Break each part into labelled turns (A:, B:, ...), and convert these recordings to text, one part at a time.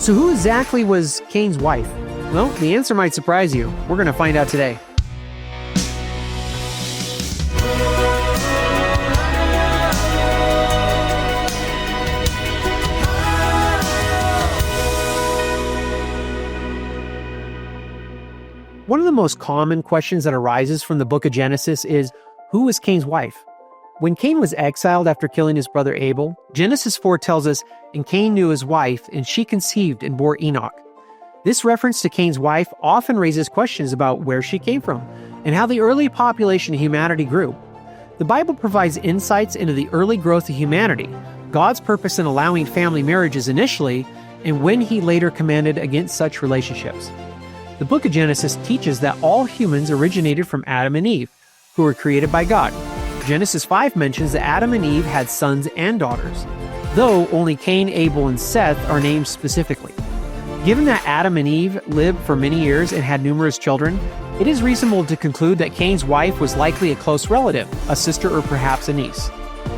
A: So who exactly was Cain's wife? Well, the answer might surprise you. We're going to find out today. One of the most common questions that arises from the book of Genesis is, who was Cain's wife? When Cain was exiled after killing his brother Abel, Genesis 4 tells us, "And Cain knew his wife, and she conceived and bore Enoch." This reference to Cain's wife often raises questions about where she came from and how the early population of humanity grew. The Bible provides insights into the early growth of humanity, God's purpose in allowing family marriages initially, and when he later commanded against such relationships. The book of Genesis teaches that all humans originated from Adam and Eve, who were created by God. Genesis 5 mentions that Adam and Eve had sons and daughters, though only Cain, Abel, and Seth are named specifically. Given that Adam and Eve lived for many years and had numerous children, it is reasonable to conclude that Cain's wife was likely a close relative, a sister, or perhaps a niece.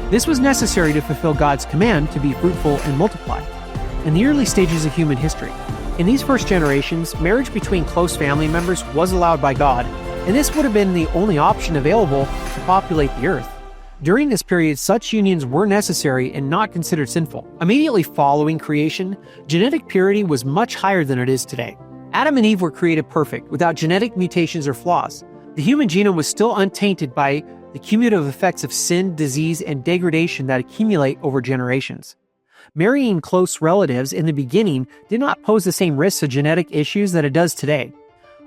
A: This was necessary to fulfill God's command to be fruitful and multiply. In the early stages of human history, in these first generations, marriage between close family members was allowed by God, and this would have been the only option available to populate the earth. During this period, such unions were necessary and not considered sinful. Immediately following creation, genetic purity was much higher than it is today. Adam and Eve were created perfect, without genetic mutations or flaws. The human genome was still untainted by the cumulative effects of sin, disease, and degradation that accumulate over generations. Marrying close relatives in the beginning did not pose the same risks of genetic issues that it does today.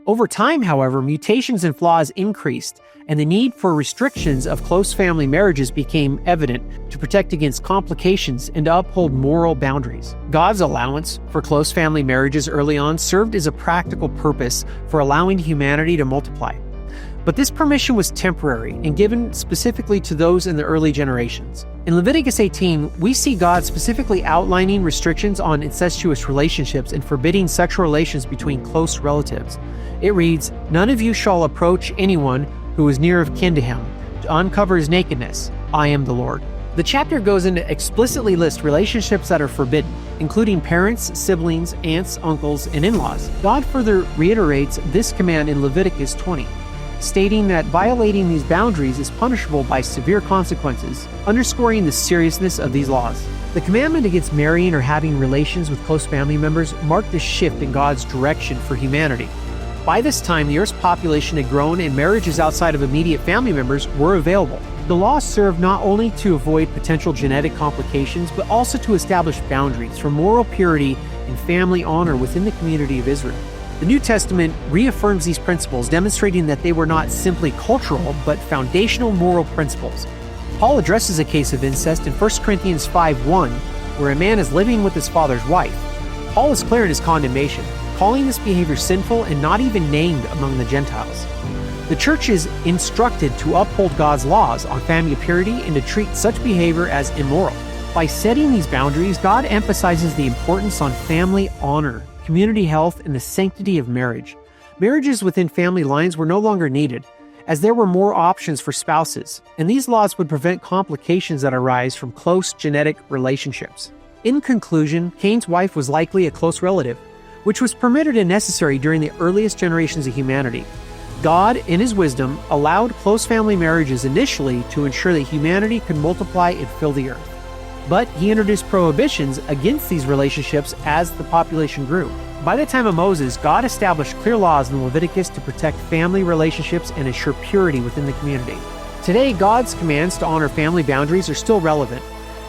A: Over time, however, mutations and flaws increased, and the need for restrictions of close family marriages became evident to protect against complications and to uphold moral boundaries. God's allowance for close family marriages early on served as a practical purpose for allowing humanity to multiply. But this permission was temporary and given specifically to those in the early generations. In Leviticus 18, we see God specifically outlining restrictions on incestuous relationships and forbidding sexual relations between close relatives. It reads, "None of you shall approach anyone who is near of kin to him, to uncover his nakedness. I am the Lord." The chapter goes into explicitly list relationships that are forbidden, including parents, siblings, aunts, uncles, and in-laws. God further reiterates this command in Leviticus 20. Stating that violating these boundaries is punishable by severe consequences, underscoring the seriousness of these laws. The commandment against marrying or having relations with close family members marked a shift in God's direction for humanity. By this time, the Earth's population had grown and marriages outside of immediate family members were available. The law served not only to avoid potential genetic complications, but also to establish boundaries for moral purity and family honor within the community of Israel. The New Testament reaffirms these principles, demonstrating that they were not simply cultural, but foundational moral principles. Paul addresses a case of incest in 1 Corinthians 5:1, where a man is living with his father's wife. Paul is clear in his condemnation, calling this behavior sinful and not even named among the Gentiles. The church is instructed to uphold God's laws on family purity and to treat such behavior as immoral. By setting these boundaries, God emphasizes the importance on family honor, community health, and the sanctity of marriage. Marriages within family lines were no longer needed, as there were more options for spouses, and these laws would prevent complications that arise from close genetic relationships. In conclusion, Cain's wife was likely a close relative, which was permitted and necessary during the earliest generations of humanity. God, in his wisdom, allowed close family marriages initially to ensure that humanity could multiply and fill the earth. But he introduced prohibitions against these relationships as the population grew. By the time of Moses, God established clear laws in Leviticus to protect family relationships and ensure purity within the community. Today, God's commands to honor family boundaries are still relevant.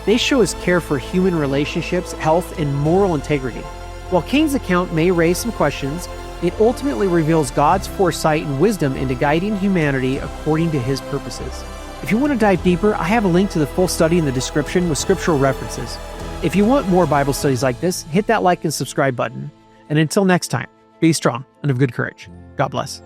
A: They show his care for human relationships, health, and moral integrity. While Cain's account may raise some questions, it ultimately reveals God's foresight and wisdom into guiding humanity according to his purposes. If you want to dive deeper, I have a link to the full study in the description with scriptural references. If you want more Bible studies like this, hit that like and subscribe button. And until next time, be strong and of good courage. God bless.